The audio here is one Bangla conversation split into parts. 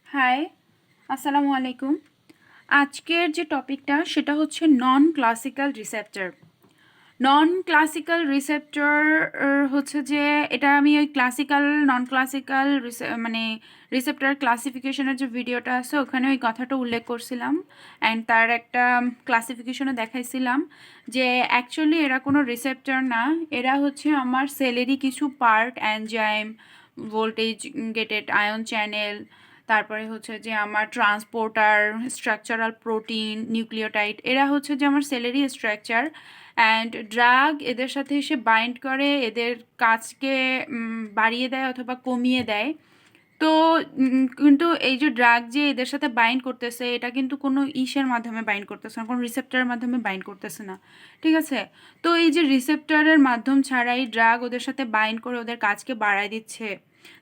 হাই, আসসালামু আলাইকুম। আজকের যে টপিকটা সেটা হচ্ছে নন ক্লাসিক্যাল রিসেপ্টর। নন ক্লাসিক্যাল রিসেপ্টর হচ্ছে যে এটা আমি ওই ক্লাসিক্যাল নন ক্লাসিক্যাল মানে রিসেপ্টর ক্লাসিফিকেশনের যে ভিডিওটা আছে ওখানে ওই কথাটা উল্লেখ করছিলাম অ্যান্ড তার একটা ক্লাসিফিকেশনও দেখাইছিলাম যে অ্যাকচুয়ালি এরা কোনো রিসেপ্টর না, এরা হচ্ছে আমার সেলেরই কিছু part, enzyme, voltage gated ion channel, তারপরে হচ্ছে যে আমার ট্রান্সপোর্টার, স্ট্রাকচারাল প্রোটিন, নিউক্লিওটাইড, এরা হচ্ছে যে আমার সেলেরই স্ট্রাকচার। অ্যান্ড ড্রাগ এদের সাথে এসে বাইন্ড করে এদের কাজকে বাড়িয়ে দেয় অথবা কমিয়ে দেয়। তো কিন্তু এই যে ড্রাগ যে এদের সাথে বাইন্ড করতেছে এটা কিন্তু কোনো ইসের মাধ্যমে বাইন্ড করতেছে না, কোনো রিসেপ্টরের মাধ্যমে বাইন্ড করতেছে না, ঠিক আছে? তো এই যে রিসেপ্টরের মাধ্যম ছাড়াই ড্রাগ ওদের সাথে বাইন্ড করে ওদের কাজকে বাড়ায় দিচ্ছে।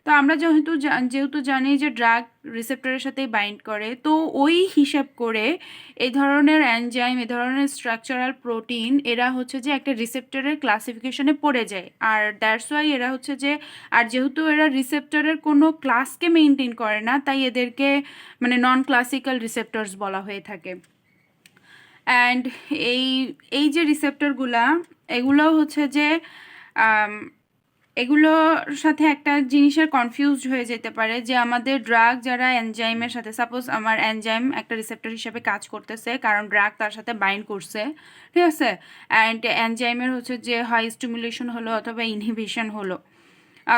তো আমরা যেহেতু জানি যে ড্রাগ রিসেপ্টরের সাথেই বাইন্ড করে, তো ওই হিসাব করে এই ধরনের এনজাইম, এই ধরনের স্ট্রাকচারাল প্রোটিন এরা হচ্ছে যে একটা রিসেপ্টরের ক্লাসিফিকেশনে পড়ে যায়। আর দ্যাটস ওয়াই এরা হচ্ছে যে, আর যেহেতু এরা রিসেপ্টরের কোনো ক্লাসকে মেনটেন করে না, তাই এদেরকে মানে নন ক্লাসিক্যাল রিসেপ্টরস বলা হয়ে থাকে। অ্যান্ড এই এই যে রিসেপ্টরগুলা, এগুলো হচ্ছে যে এগুলোর সাথে একটা জিনিসের কনফিউজড হয়ে যেতে পারে যে আমাদের ড্রাগ যারা এনজাইমের সাথে, সাপোজ আমার এনজাইম একটা রিসেপ্টর হিসেবে কাজ করতেছে কারণ ড্রাগ তার সাথে বাইন্ড করছে, ঠিক আছে? অ্যান্ড এনজাইমের হচ্ছে যে হাই স্টিমুলেশন হলো অথবা ইনহিবিশন হলো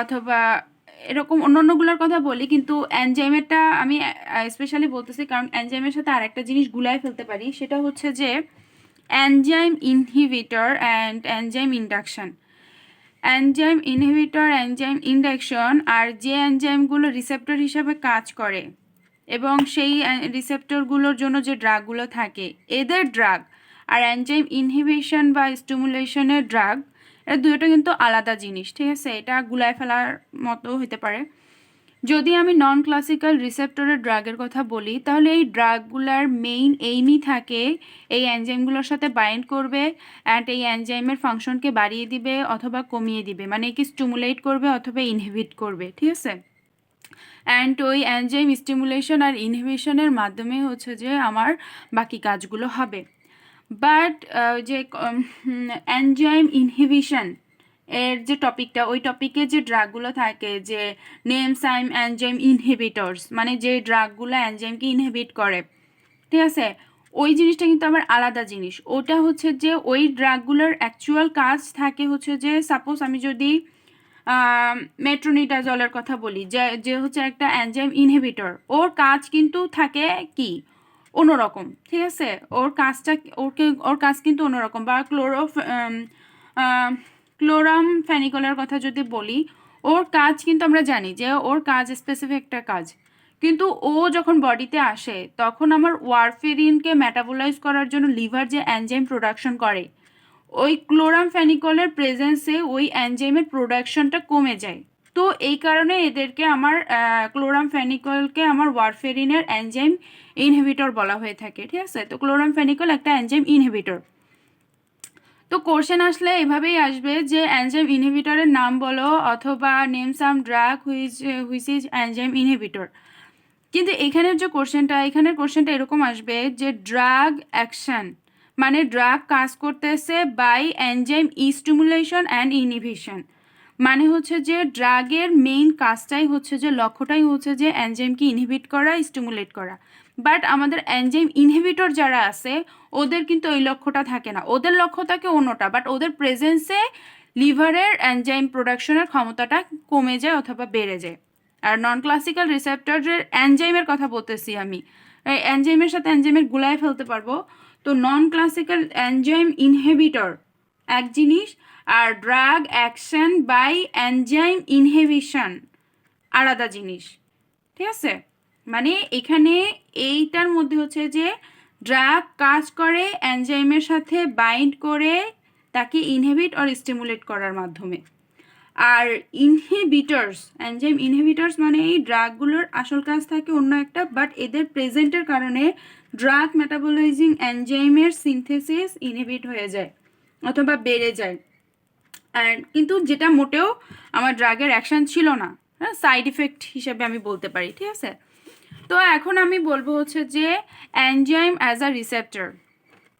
অথবা এরকম অন্যান্যগুলোর কথা বলি, কিন্তু এনজাইমেরটা আমি স্পেশালি বলতেছি কারণ এনজাইমের সাথে আর একটা জিনিস গুলাই ফেলতে পারি, সেটা হচ্ছে যে enzyme inhibitor and enzyme induction. Enzyme inhibitor, enzyme induction আর যে এনজাইমগুলো রিসেপ্টর হিসাবে কাজ করে এবং সেই রিসেপ্টরগুলোর জন্য যে ড্রাগগুলো থাকে এদের ড্রাগ, আর এনজাইম ইনহিবিশন বা স্টিমুলেশনের ড্রাগ, এটা দুটো কিন্তু আলাদা জিনিস, ঠিক আছে? এটা গুলায় ফেলার মতো হতে পারে। যদি আমি নন ক্লাসিক্যাল রিসেপ্টরের ড্রাগের কথা বলি, তাহলে এই ড্রাগগুলার মেইন এইমই থাকে এই এনজাইমগুলোর সাথে বাইন্ড করবে অ্যান্ড এই এনজাইমের ফাংশনকে বাড়িয়ে দিবে অথবা কমিয়ে দিবে, মানে কি স্টিমুলেট করবে অথবা ইনহিবিট করবে, ঠিক আছে? অ্যান্ড ওই এনজাইম স্টিমুলেশন আর ইনহিবিশনের মাধ্যমে হচ্ছে যে আমার বাকি কাজগুলো হবে। বাট যে এনজাইম ইনহিবিশন এর যে টপিকটা, ওই টপিকে যে ড্রাগগুলো থাকে, যে নেমসাইম এনজাইম ইনহিবিটরস, মানে যে ড্রাগগুলো এনজাইমকে ইনহিবিট করে, ঠিক আছে? ওই জিনিসটা কিন্তু আবার আলাদা জিনিস। ওটা হচ্ছে যে ওই ড্রাগগুলোর অ্যাকচুয়াল কাজ থাকে হচ্ছে যে, সাপোজ আমি যদি মেট্রোনিডাজলের কথা বলি, যে যে হচ্ছে একটা এনজাইম ইনহিবিটর, ওর কাজ কিন্তু থাকে কি অন্যরকম, ঠিক আছে? ওর কাজ কিন্তু অন্যরকম। বা ক্লোরাম ফেনিকলের কথা যদি বলি, ওর কাজ কিন্তু আমরা জানি যে ওর কাজ স্পেসিফিক একটা কাজ, কিন্তু ও যখন বডিতে আসে তখন আমার ওয়ারফেরিনকে মেটাবোলাইজ করার জন্য লিভার যে এনজাইম প্রোডাকশন করে, ওই ক্লোরাম ফেনিকলের প্রেজেন্সে ওই এনজাইমের প্রোডাকশনটা কমে যায়। তো এই কারণে এদেরকে আমার ক্লোরাম ফেনিকলকে আমার ওয়ারফেরিনের এনজাইম ইনহিবিটর বলা হয়ে থাকে, ঠিক আছে? তো ক্লোরাম ফেনিকল একটা এনজাইম ইনহিবিটর। তো কোশ্চেন আসলে এভাবেই আসবে যে এনজাইম ইনহিবিটরের নাম বলো অথবা name some drug which is enzyme inhibitor. কিন্তু এখানের কোশ্চেনটা এরকম আসবে যে ড্রাগ অ্যাকশন, মানে ড্রাগ কাজ করতেছে by enzyme stimulation and inhibition. মানে হচ্ছে যে ড্রাগের মেইন কাজটাই হচ্ছে যে, লক্ষ্যটাই হচ্ছে যে এনজাইমকে ইনহিবিট করা, স্টিমুলেট করা। বাট আমাদের এনজাইম ইনহিবিটর যারা আছে ওদের কিন্তু ওই লক্ষ্যটা থাকে না, ওদের লক্ষ্য থাকে অন্যটা। বাট ওদের প্রেজেন্সে লিভারের এনজাইম প্রোডাকশনের ক্ষমতাটা কমে যায় অথবা বেড়ে যায়। আর নন ক্লাসিক্যাল রিসেপ্টরের এনজাইমের কথা বলতেছি আমি, এই এনজাইমের সাথে এনজাইমের গুলায় ফেলতে পারবো। তো নন ক্লাসিক্যাল এনজাইম ইনহিবিটর এক জিনিস, আর drug action by enzyme inhibition আলাদা জিনিস, ঠিক আছে? মানে এখানে এইটার মধ্যে হচ্ছে যে ড্রাগ কাজ করে এনজাইমের সাথে বাইন্ড করে তাকে ইনহিবিট অর স্টিমুলেট করার মাধ্যমে। আর ইনহিবিটরস, এনজাইম ইনহিবিটরস মানে এই ড্রাগগুলোর আসল কাজ থাকে অন্য একটা, বাট এদের প্রেজেন্টের কারণে ড্রাগ মেটাবোলাইজিং এনজাইমের সিনথেসিস ইনহিবিট হয়ে যায় অথবা বেড়ে যায়। অ্যান্ড কিন্তু যেটা মোটেও আমার ড্রাগের অ্যাকশন ছিল না, হ্যাঁ, সাইড ইফেক্ট হিসেবে আমি বলতে পারি, ঠিক আছে? তো এখন আমি বলবো হচ্ছে যে এনজাইম অ্যাজ আ রিসেপ্টর।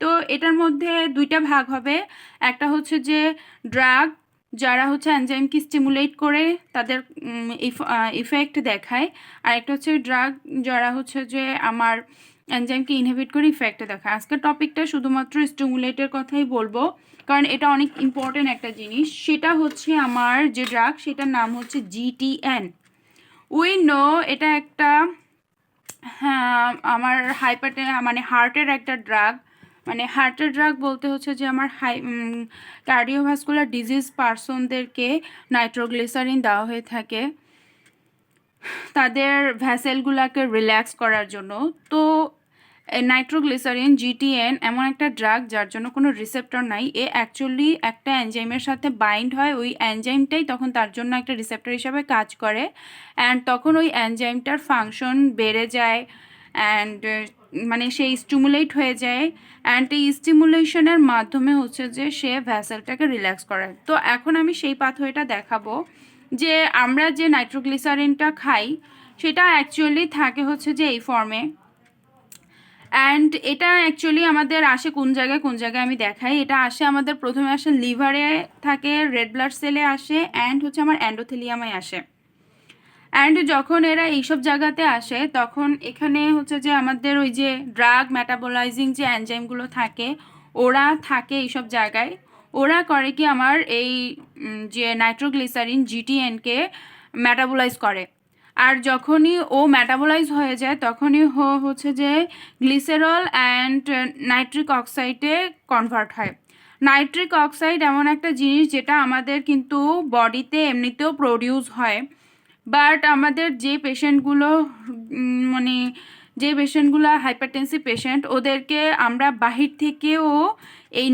তো এটার মধ্যে দুইটা ভাগ হবে, একটা হচ্ছে যে ড্রাগ যারা হচ্ছে এনজাইমকে স্টিমুলেট করে তাদের ইফেক্ট দেখায়, আর একটা হচ্ছে ড্রাগ যারা হচ্ছে যে আমার এনজাইমকে ইনহিবিট করে ইফেক্ট দেখায়। আজকের টপিকটা শুধুমাত্র স্টিমুলেটের কথাই বলবো, কারণ এটা অনেক ইম্পর্টেন্ট একটা জিনিস। সেটা হচ্ছে আমার যে ড্রাগ সেটার নাম হচ্ছে GTN। উই নো এটা একটা হ্যাঁ আমার মানে হার্টের একটা ড্রাগ। মানে হার্টের ড্রাগ বলতে হচ্ছে যে আমার কার্ডিওভাস্কুলার ডিজিজ পার্সনদেরকে নাইট্রোগ্লিসারিন দেওয়া হয়ে থাকে তাদের ভ্যাসেলগুলোকে রিল্যাক্স করার জন্য। তো নাইট্রোগ্লিসারিন GTN এমন একটা ড্রাগ যার জন্য কোনো রিসেপ্টর নাই, এ অ্যাকচুয়ালি একটা এনজাইমের সাথে বাইন্ড হয়, ওই এনজাইমটাই তখন তার জন্য একটা রিসেপ্টর হিসাবে কাজ করে, অ্যান্ড তখন ওই এনজাইমটার ফাংশন বেড়ে যায়, অ্যান্ড মানে সে স্টিমুলেট হয়ে যায়, অ্যান্ড এই স্টিমুলেশনের মাধ্যমে হচ্ছে যে সে ভ্যাসেলটাকে রিল্যাক্স করায়। তো এখন আমি সেই পাথওয়েটা দেখাবো যে আমরা যে নাইট্রোগ্লিসারিনটা খাই সেটা অ্যাকচুয়ালি থাকে হচ্ছে যে এই ফর্মে, অ্যান্ড এটা অ্যাকচুয়ালি আমাদের আসে কোন জায়গায় আমি দেখাই। এটা আসে আমাদের প্রথমে আসে লিভারে থাকে, রেড ব্লাড সেলে আসে, অ্যান্ড হচ্ছে আমার অ্যান্ডোথেলিয়ামে আসে। অ্যান্ড যখন এরা এইসব জায়গাতে আসে তখন এখানে হচ্ছে যে আমাদের ওই যে ড্রাগ মেটাবোলাইজিং যে এনজাইমগুলো থাকে ওরা থাকে এইসব জায়গায়। ওরা করে কি আমার এই যে নাইট্রোগ্লিসারিন GTNকে মেটাবোলাইজ করে, আর যখনই ও মেটাবোলাইজ হয়ে যায় তখনই হচ্ছে যে গ্লিসেরল অ্যান্ড নাইট্রিক অক্সাইডে কনভার্ট হয়। নাইট্রিক অক্সাইড এমন একটা জিনিস যেটা আমাদের কিন্তু বডিতে এমনিতেও প্রডিউস হয়, বাট আমাদের যে পেশেন্টগুলো মানে যে পেশেন্টগুলো হাইপারটেনসিভ পেশেন্ট ওদেরকে আমরা বাহির থেকেও এই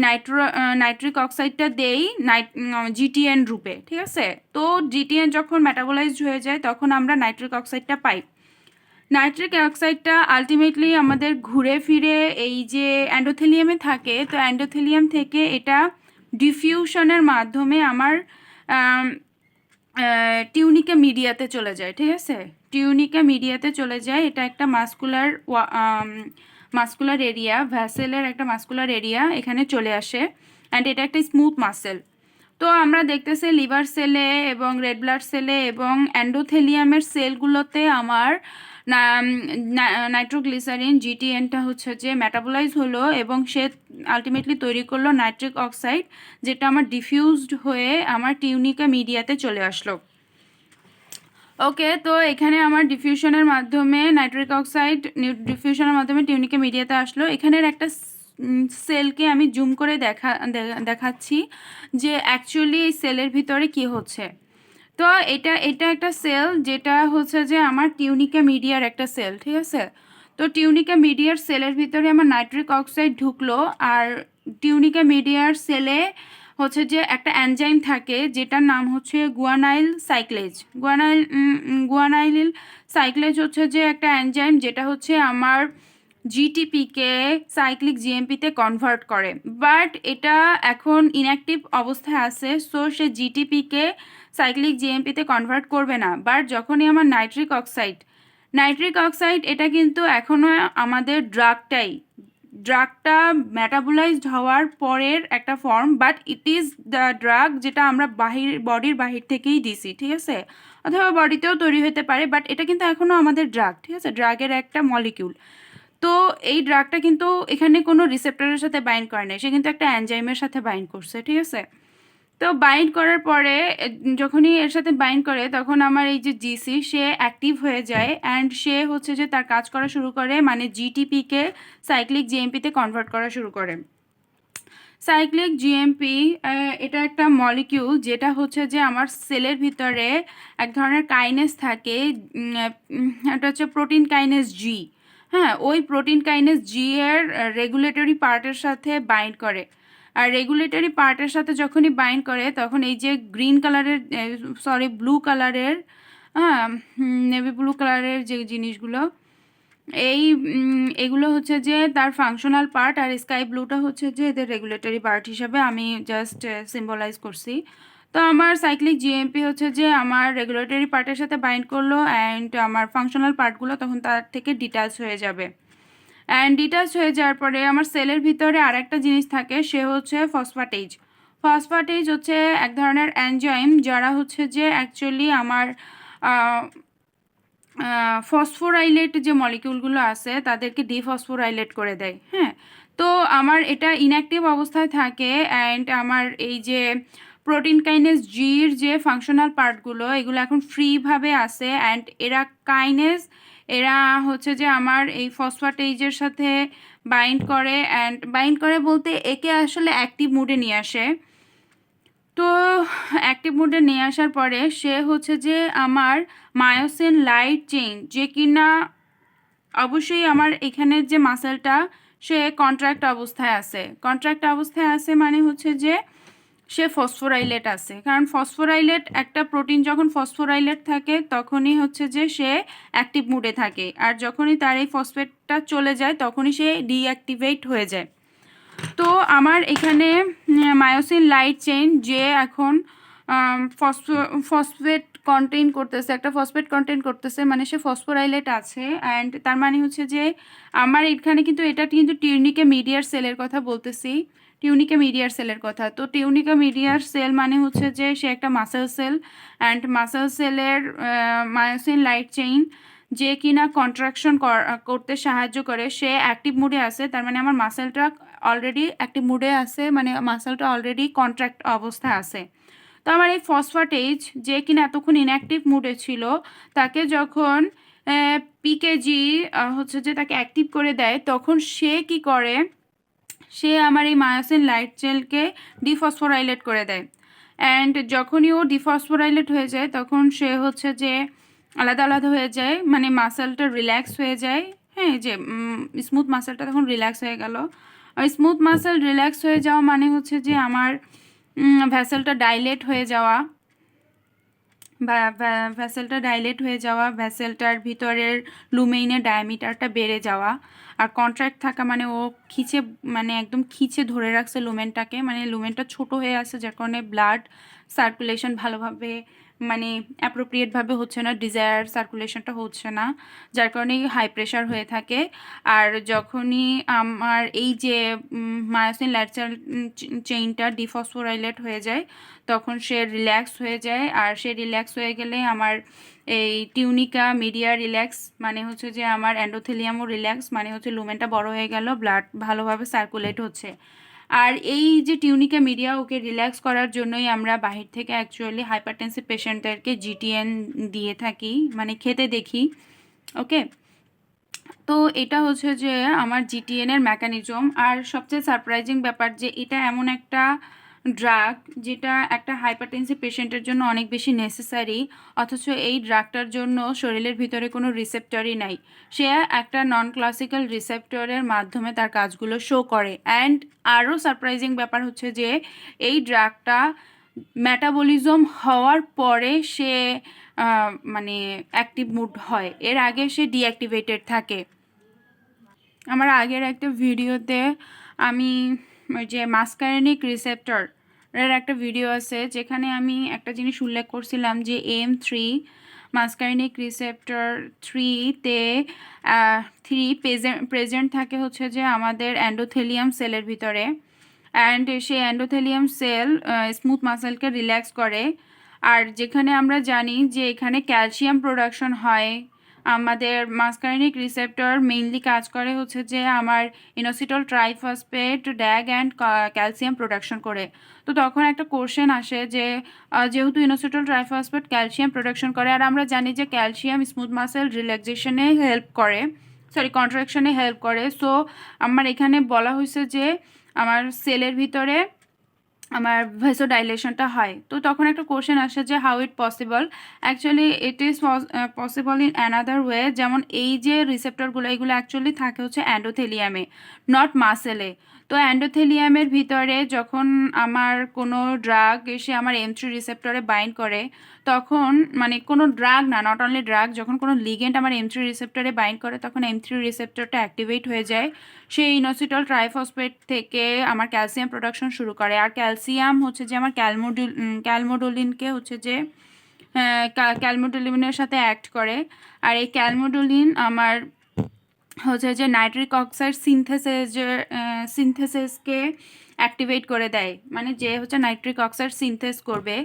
নাইট্রিক অক্সাইডটা দেই GTN রূপে, ঠিক আছে। তো GTN যখন মেটাবোলাইজড হয়ে যায় তখন আমরা নাইট্রিক অক্সাইডটা পাই। নাইট্রিক অক্সাইডটা আলটিমেটলি আমাদের ঘুরে ফিরে এই যে অ্যান্ডোথেলিয়ামে থাকে, তো অ্যান্ডোথেলিয়াম থেকে এটা ডিফিউশনের মাধ্যমে আমার টিউনিকা মিডিয়াতে চলে যায়, ঠিক আছে। টিউনিকা মিডিয়াতে চলে যায়, এটা একটা মাস্কুলার এরিয়া, ভ্যাসেলের একটা মাস্কুলার এরিয়া এখানে চলে আসে, অ্যান্ড এটা একটা স্মুথ মাসেল। তো আমরা দেখতেছি লিভার সেলে এবং রেড ব্লাড সেলে এবং অ্যান্ডোথেলিয়ামের সেলগুলোতে আমার নাইট্রোগ্লিসারিন GTNটা হচ্ছে যে মেটাবোলাইজ হলো এবং সে আলটিমেটলি তৈরি করলো নাইট্রিক অক্সাইড, যেটা আমার ডিফিউজড হয়ে আমার টিউনিকা মিডিয়াতে চলে আসলো। ওকে, তো এখানে আমার ডিফিউশনের মাধ্যমে নাইট্রিক অক্সাইড ডিফিউশনের মাধ্যমে টিউনিকা মিডিয়াতে আসলো। এখানের একটা সেলকে আমি জুম করে দেখাচ্ছি যে অ্যাকচুয়ালি এই সেলের ভিতরে কি হচ্ছে। তো এটা একটা সেল যেটা হচ্ছে যে আমার টিউনিকা মিডিয়ার একটা সেল, ঠিক আছে। তো টিউনিকা মিডিয়ার সেলের ভিতরে আমার নাইট্রিক অক্সাইড ঢুকলো, আর টিউনিকা মিডিয়ার সেলে হচ্ছে যে একটা এনজাইম থাকে যেটার নাম হচ্ছে গুয়ানাইল সাইক্লেজ হচ্ছে যে একটা এনজাইম যেটা হচ্ছে আমার জিটিপিকে সাইক্লিক জিএমপিতে কনভার্ট করে, বাট এটা এখন ইনঅ্যাক্টিভ অবস্থায় আছে, সো সে জিটিপিকে সাইক্লিক জিএমপিতে কনভার্ট করবে না। বাট যখনই আমার নাইট্রিক অক্সাইড এটা কিন্তু এখনও আমাদের ড্রাগটা মেটাবোলাইজড হওয়ার পরের একটা form, but it is the drug যেটা আমরা বডির বাহির থেকেই দিছি, ঠিক আছে, অথবা বডিতেও তৈরি হতে পারে, বাট এটা কিন্তু এখনও আমাদের ড্রাগ, ঠিক আছে, ড্রাগের একটা মলিকিউল। তো এই ড্রাগটা কিন্তু এখানে কোনো রিসেপ্টরের সাথে বাইন্ড করে না, সে কিন্তু একটা এনজাইমের সাথে বাইন্ড করছে, ঠিক আছে। তো বাইন্ড করার পরে যখনই এর সাথে বাইন্ড করে তখন আমার এই যে জিসি সে অ্যাক্টিভ হয়ে যায়, অ্যান্ড সে হচ্ছে যে তার কাজ করা শুরু করে, মানে জিটিপিকে সাইক্লিক জিএমপিতে কনভার্ট করা শুরু করে। সাইক্লিক জিএমপি এটা একটা মলিকিউল যেটা হচ্ছে যে আমার সেলের ভিতরে এক ধরনের কাইনেস থাকে, এটা হচ্ছে প্রোটিন কাইনেস জি। হ্যাঁ, ওই প্রোটিন কাইনেস জি এর রেগুলেটরি পার্টের সাথে বাইন্ড করে, আর রেগুলেটরি পার্টের সাথে যখনই বাইন্ড করে তখন এই যে ব্লু কালারের হ্যাঁ নেভি ব্লু কালারের যে জিনিসগুলো এগুলো হচ্ছে যে তার ফাংশনাল পার্ট, আর স্কাই ব্লুটা হচ্ছে যে এদের রেগুলেটরি পার্ট হিসাবে আমি জাস্ট সিম্বলাইজ করছি। তো আমার সাইক্লিক জিএমপি হচ্ছে যে আমার রেগুলেটরি পার্টের সাথে বাইন্ড করলো অ্যান্ড আমার ফাংশনাল পার্টগুলো তখন তার থেকে ডিটাচ হয়ে যাবে। অ্যান্ড ডিটাচ হয়ে যাওয়ার পরে আমার সেলের ভিতরে আরেকটা জিনিস থাকে, সে হচ্ছে ফসফেটেজ। ফসফেটেজ হচ্ছে এক ধরনের এনজাইম যারা হচ্ছে যে অ্যাকচুয়ালি আমার ফসফোরাইলেট যে মলিকিউলগুলো আছে তাদেরকে ডিফসফোরাইলেট করে দেয়। হ্যাঁ, তো আমার এটা ইনঅ্যাক্টিভ অবস্থায় থাকে অ্যান্ড আমার এই যে প্রোটিন কাইনেজ জির যে ফাংশনাল পার্টগুলো এগুলো এখন ফ্রিভাবে আসে অ্যান্ড এরা হচ্ছে যে আমার এই ফসফেটেজের সাথে বাইন্ড করে, অ্যান্ড বাইন্ড করে বলতে একে আসলে অ্যাক্টিভ মুডে নিয়ে আসে। তো অ্যাক্টিভ মোডে নিয়ে আসার পরে সে হচ্ছে যে আমার মায়োসিন লাইট চেইন, যে কিনা অবশ্যই আমার এখানের যে মাসেলটা সে কন্ট্রাক্ট অবস্থায় আছে। কন্ট্রাক্ট অবস্থায় আছে মানে হচ্ছে যে সে ফসফোরাইলেট আছে, কারণ ফসফোরাইলেট একটা প্রোটিন যখন ফসফোরাইলেট থাকে তখনই হচ্ছে যে সে অ্যাক্টিভ মুডে থাকে, আর যখনই তার এই ফসফেটটা চলে যায় তখনই সে ডিঅ্যাক্টিভেট হয়ে যায়। তো আমার এখানে মায়োসিন লাইট চেইন যে এখন ফসফেট কন্টেইন করতেছে, একটা ফসফেট কন্টেইন করতেছে, মানে সে ফসফোরাইলেট আছে অ্যান্ড তার মানে হচ্ছে যে আমার এখানে কিন্তু এটা কিন্তু টিউনিকা মিডিয়ার সেলের কথা বলতেছি, টিউনিকা মিডিয়ার সেলের কথা। তো টিউনিকা মিডিয়ার সেল মানে হচ্ছে যে সে একটা মাসেল সেল অ্যান্ড মাসেল সেলের মায়োসিন লাইট চেইন যে কিনা কন্ট্রাকশন করতে সাহায্য করে সে অ্যাক্টিভ মুডে আছে, তার মানে আমার মাসেলটা অলরেডি অ্যাক্টিভ মুডে আছে, মানে মাসেলটা অলরেডি কন্ট্রাক্ট অবস্থায় আছে। তো আমার এই ফসফেটেজ যে কিনা এতক্ষণ ইনঅ্যাক্টিভ মুডে ছিল তাকে যখন পিকেজি হচ্ছে যে তাকে অ্যাক্টিভ করে দেয় তখন সে কি করে, সে আমার এই মায়োসিন লাইট চেলকে ডিফসফোরাইলেট করে দেয়। অ্যান্ড যখনই ও ডিফসফোরাইলেট হয়ে যায় তখন সে হচ্ছে যে আলাদা আলাদা হয়ে যায়, মানে মাসেলটা রিল্যাক্স হয়ে যায়। হ্যাঁ, যে স্মুথ মাসেলটা তখন রিল্যাক্স হয়ে গেল। আর স্মুথ মাসেল রিল্যাক্স হয়ে যাওয়া মানে হচ্ছে যে আমার ভ্যাসেলটা ডাইলেট হয়ে যাওয়া, ভ্যাসেলটা ডাইলেট হয়ে যাওয়া, ভ্যাসেলটার ভিতরের লুমেইনের ডায়ামিটারটা বেড়ে যাওয়া। আর কন্ট্রাক্ট থাকা মানে ও খিচে, মানে একদম খিচে ধরে রাখছে লুমেনটাকে, মানে লুমেনটা ছোট হয়ে আসছে যার কারণে ব্লাড সার্কুলেশন ভালোভাবে মানে অ্যাপ্রোপ্রিয়েটভাবে হচ্ছে না, ডিজায়ার সার্কুলেশনটা হচ্ছে না, যার কারণে হাই প্রেশার হয়ে থাকে। আর যখনই আমার এই যে মায়োসিন লাইট চেইনটা ডিফসফোরাইলেট হয়ে যায় তখন সে রিল্যাক্স হয়ে যায়, আর সে রিল্যাক্স হয়ে গেলে আমার এই টিউনিকা মিডিয়া রিল্যাক্স মানে হচ্ছে যে আমার এন্ডোথেলিয়ামও রিল্যাক্স, মানে হচ্ছে লুমেনটা বড় হয়ে গেল, ব্লাড ভালোভাবে সার্কুলেট হচ্ছে। আর এই যে টিউনিকা মিডিয়া ওকে রিল্যাক্স করার জন্যই আমরা বাহির থেকে অ্যাকচুয়ালি হাইপারটেনসিভ পেশেন্টদেরকে জিটিএন দিয়ে থাকি, মানে খেতে দেখি। ওকে, তো এটা হচ্ছে যে আমার জিটিএনের মেকানিজম। আর সবচেয়ে সারপ্রাইজিং ব্যাপার যে এটা এমন একটা ড্রাগ যেটা একটা হাইপারটেনসিভ পেশেন্টের জন্য অনেক বেশি নেসেসারি, অথচ এই ড্রাগটার জন্য শরীরের ভিতরে কোনো রিসেপ্টরই নাই। সে একটা নন ক্লাসিক্যাল রিসেপ্টরের মাধ্যমে তার কাজগুলো শো করে। অ্যান্ড আরও সারপ্রাইজিং ব্যাপার হচ্ছে যে এই ড্রাগটা মেটাবলিজম হওয়ার পরে সে মানে অ্যাক্টিভ মুড হয়, এর আগে সে ডিঅ্যাক্টিভেটেড থাকে। আমার আগের একটা ভিডিওতে আমি ওই যে মাস্কারেনিক রিসেপ্টর এর একটা ভিডিও আছে যেখানে আমি একটা জিনিস উল্লেখ করছিলাম যে AM3 মাস্কারেনিক রিসেপ্টর 3-তে 3 প্রেজেন্ট থাকে হচ্ছে যে আমাদের এন্ডোথেলিয়াম সেলের ভিতরে। অ্যান্ড সেই এন্ডোথেলিয়াম সেল স্মুথ মাসেলকে রিল্যাক্স করে। আর যেখানে আমরা জানি যে এখানে ক্যালসিয়াম প্রোডাকশন হয়, আমাদের মাস্কারেনিক রিসেপ্টর মেইনলি কাজ করে হচ্ছে যে আমার inositol triphosphate Dag and calcium production করে। তো তখন একটা কোশ্চেন আসে যে যেহেতু ইনোসিটল ট্রাইফসফেট ক্যালসিয়াম প্রোডাকশন করে আর আমরা জানি যে ক্যালসিয়াম স্মুথ মাসেল রিল্যাক্সেশনে হেল্প করে, কন্ট্রাকশনে হেল্প করে। সো আমার এখানে বলা হয়েছে যে আমার সেলের ভিতরে আমার ভেসোডাইলেশনটা হয়। তো তখন একটা কোশ্চেন আসে যে how it possible. Actually it is possible in another way, যেমন এই যে রিসেপ্টরগুলো এগুলো অ্যাকচুয়ালি থাকে হচ্ছে অ্যান্ডোথেলিয়ামে, নট মাসেলে। তো এন্ডোথেলিয়ামের ভিতরে যখন আমার কোনো ড্রাগ এসে আমার M3 রিসেপ্টরে বাইন্ড করে, তখন মানে কোনো ড্রাগ না, নট অনলি ড্রাগ, যখন কোনো লিগেন্ড আমার M3 রিসেপ্টরে বাইন্ড করে তখন M3 রিসেপ্টরটা অ্যাক্টিভেট হয়ে যায়। সেই ইনোসিটল ট্রাইফসফেট থেকে আমার ক্যালসিয়াম প্রোডাকশন শুরু করে। আর ক্যালসিয়াম হচ্ছে যে আমার ক্যালমোডোলিনকে হচ্ছে যে ক্যালমোডোলিনের সাথে অ্যাক্ট করে। আর এই ক্যালমোডোলিন আমার হচ্ছে যে নাইট্রিক অক্সাইড সিনথেসিসকে অ্যাক্টিভেট করে দেয়, মানে যে হচ্ছে নাইট্রিক অক্সাইড সিনথেস করবে।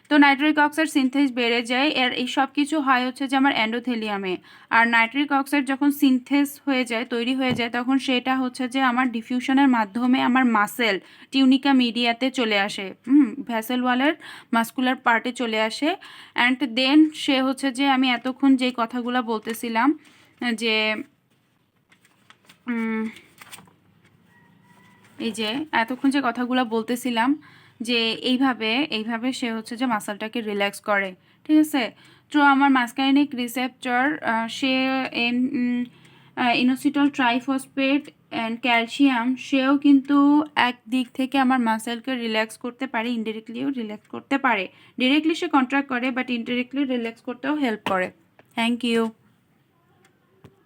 তো নাইট্রিক অক্সাইড সিনথেস বেড়ে যায়, এর এই সব কিছু হয় হচ্ছে যে আমার এন্ডোথেলিয়ামে। আর নাইট্রিক অক্সাইড যখন সিনথেস হয়ে যায়, তৈরি হয়ে যায়, তখন সেটা হচ্ছে যে আমার ডিফিউশনের মাধ্যমে আমার মাসেল টিউনিকা মিডিয়াতে চলে আসে, ভ্যাসেল ওয়ালের মাস্কুলার পার্টে চলে আসে। অ্যান্ড দেন সে হচ্ছে যে আমি এতক্ষণ যে কথাগুলো বলতেছিলাম যে এই যে এতক্ষণ যে কথাগুলো বলতেছিলাম যে এইভাবে সে হচ্ছে যে মাসলটাকে রিল্যাক্স করে, ঠিক আছে। তো আমার মাসকারিনিক রিসেপ্টর সে ইনোসিটল ট্রাইফসফেট অ্যান্ড ক্যালসিয়াম, সেও কিন্তু এক দিক থেকে আমার মাসেলকে রিল্যাক্স করতে পারে, ইনডিরেক্টলিও রিল্যাক্স করতে পারে। ডিরেক্টলি সে কন্ট্রাক্ট করে, বাট ইনডিরেক্টলি রিল্যাক্স করতেও হেল্প করে। Thank you.